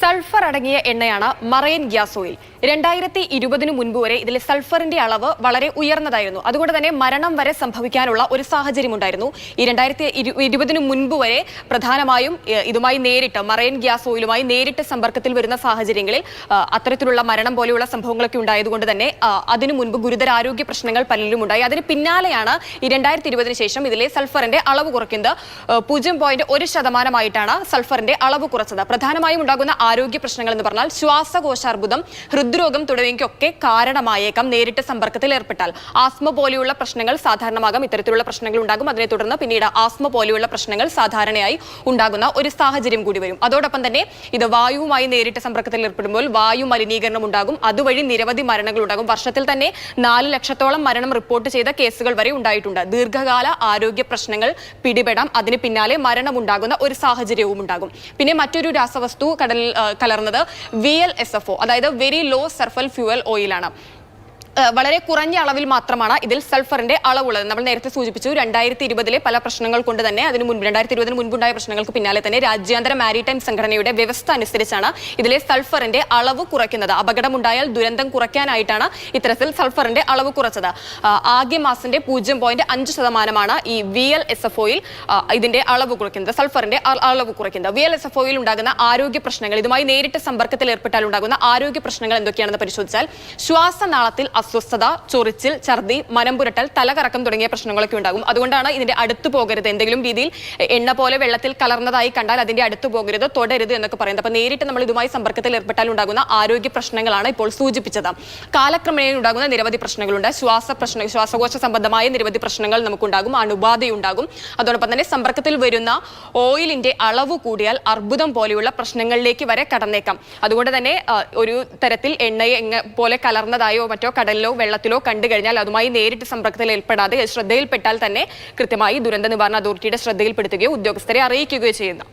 Sulphur അടങ്ങിയ എണ്ണയാണ് marine gas oil. 2020 മുൻപ് വരെ ഇതിലെ സൾഫറിന്റെ അളവ് വളരെ ഉയർന്നതായിരുന്നു. അതുകൊണ്ട് തന്നെ മരണം വരെ സംഭവിക്കാനുള്ള ഒരു സാഹചര്യം ഉണ്ടായിരുന്നു. ഈ 2020 മുൻപ് വരെ പ്രധാനമായും ഇതുമായി നേരിട്ട് മറൈൻ ഗ്യാസ് ഓയിലുമായി നേരിട്ട് സമ്പർക്കത്തിൽ വരുന്ന സാഹചര്യങ്ങളിൽ അത്തരത്തിലുള്ള മരണം പോലെയുള്ള സംഭവങ്ങളൊക്കെ ഉണ്ടായതുകൊണ്ട് തന്നെ അതിനു മുൻപ് ഗുരുതര ആരോഗ്യ പ്രശ്നങ്ങൾ പലരിലും ഉണ്ടായി. അതിന് പിന്നാലെയാണ് ഈ 2020 ശേഷം ഇതിലെ സൾഫറിന്റെ അളവ് കുറയ്ക്കുന്നത്. 0.1% സൾഫറിന്റെ അളവ് കുറച്ചത്. പ്രധാനമായും ഉണ്ടാകുന്ന ആരോഗ്യ പ്രശ്നങ്ങൾ എന്ന് പറഞ്ഞാൽ ശ്വാസകോശാർബുദം, ഹൃദ്രോഗം തുടങ്ങിയവയ്ക്കൊക്കെ കാരണമായേക്കാം നേരിട്ട് സമ്പർക്കത്തിൽ ഏർപ്പെട്ടാൽ. ആസ്മ പോലെയുള്ള പ്രശ്നങ്ങൾ സാധാരണമാകും. ഇത്തരത്തിലുള്ള പ്രശ്നങ്ങൾ ഉണ്ടാകും. അതിനെ തുടർന്ന് പിന്നീട് ആസ്മ പോലെയുള്ള പ്രശ്നങ്ങൾ സാധാരണയായി ഉണ്ടാകുന്ന ഒരു സാഹചര്യം കൂടി വരും. അതോടൊപ്പം തന്നെ ഇത് വായുവുമായി നേരിട്ട് സമ്പർക്കത്തിൽ ഏർപ്പെടുമ്പോൾ വായു മലിനീകരണം ഉണ്ടാകും. അതുവഴി നിരവധി മരണങ്ങൾ ഉണ്ടാകും. വർഷത്തിൽ തന്നെ 4 ലക്ഷത്തോളം മരണം റിപ്പോർട്ട് ചെയ്ത കേസുകൾ വരെ ഉണ്ടായിട്ടുണ്ട്. ദീർഘകാല ആരോഗ്യ പ്രശ്നങ്ങൾ പിടിപെടാം. അതിന് പിന്നാലെ മരണമുണ്ടാകുന്ന ഒരു സാഹചര്യവും ഉണ്ടാകും. പിന്നെ മറ്റൊരു രാസവസ്തു കടലിൽ കലർന്നത് VLSFO, അതായത് വെരി ലോ സൾഫർ ഫ്യൂവൽ ഓയിലാണ്. വളരെ കുറഞ്ഞ അളവിൽ മാത്രമാണ് ഇതിൽ സൾഫറിന്റെ അളവുള്ളത്. നമ്മൾ നേരത്തെ സൂചിപ്പിച്ചു 2020 പല പ്രശ്നങ്ങൾ കൊണ്ട് തന്നെ 2020 മുൻപുണ്ടായ പ്രശ്നങ്ങൾക്ക് പിന്നാലെ തന്നെ രാജ്യാന്തര മാരിടൈം സംഘടനയുടെ വ്യവസ്ഥ അനുസരിച്ചാണ് ഇതിലെ സൾഫറിന്റെ അളവ് കുറയ്ക്കുന്നത്. അപകടമുണ്ടായാൽ ദുരന്തം കുറയ്ക്കാനായിട്ടാണ് ഇത്തരത്തിൽ സൾഫറിന്റെ അളവ് കുറച്ചത്. ആകെ മാസത്തിന്റെ 0.5% ഈ VLSFOയിൽ ഇതിന്റെ അളവ് കുറയ്ക്കുന്നത്, സൾഫറിന്റെ അളവ് കുറയ്ക്കുന്നത്. VLSFOയിൽ ഉണ്ടാകുന്ന ആരോഗ്യ പ്രശ്നങ്ങൾ, ഇതുമായി നേരിട്ട് സമ്പർക്കത്തിൽ ഏർപ്പെട്ടാൽ ഉണ്ടാകുന്ന ആരോഗ്യ പ്രശ്നങ്ങൾ എന്തൊക്കെയാണെന്ന് പരിശോധിച്ചാൽ ശ്വാസനാളത്തിൽ അസ്വസ്ഥത, ചൊറിച്ചിൽ, ഛർദി, മനംപുരട്ടൽ, തലകറക്കം തുടങ്ങിയ പ്രശ്നങ്ങളൊക്കെ ഉണ്ടാകും. അതുകൊണ്ടാണ് ഇതിന്റെ അടുത്ത് പോകരുത്, എന്തെങ്കിലും രീതിയിൽ എണ്ണ പോലെ വെള്ളത്തിൽ കലർന്നതായി കണ്ടാൽ അതിന്റെ അടുത്ത് പോകരുത്, തൊടരുത് എന്നൊക്കെ പറയുന്നത്. അപ്പൊ നേരിട്ട് നമ്മൾ ഇതുമായി സമ്പർക്കത്തിൽ ഏർപ്പെട്ടാൽ ഉണ്ടാകുന്ന ആരോഗ്യ പ്രശ്നങ്ങളാണ് ഇപ്പോൾ സൂചിപ്പിച്ചത്. കാലക്രമേണ ഉണ്ടാകുന്ന നിരവധി പ്രശ്നങ്ങളുണ്ട്. ശ്വാസകോശ സംബന്ധമായ നിരവധി പ്രശ്നങ്ങൾ നമുക്കുണ്ടാകും. അണുബാധയുണ്ടാകും. അതോടൊപ്പം തന്നെ സമ്പർക്കത്തിൽ വരുന്ന ഓയിലിന്റെ അളവ് കൂടിയാൽ അർബുദം പോലെയുള്ള പ്രശ്നങ്ങളിലേക്ക് വരെ കടന്നേക്കാം. അതുകൊണ്ട് തന്നെ ഒരു തരത്തിൽ എണ്ണയെ പോലെ കലർന്നതായോ മറ്റോ കടലിലോ വെള്ളത്തിലോ കണ്ടു കഴിഞ്ഞാൽ അതുമായി നേരിട്ട് സമ്പർക്കത്തിൽ ഏർപ്പെടാതെ ശ്രദ്ധയിൽപ്പെട്ടാൽ തന്നെ കൃത്യമായി ദുരന്ത നിവാരണ അതോറിറ്റിയുടെ ശ്രദ്ധയിൽപ്പെടുത്തുകയോ ഉദ്യോഗസ്ഥരെ അറിയിക്കുകയോ ചെയ്യുന്നു.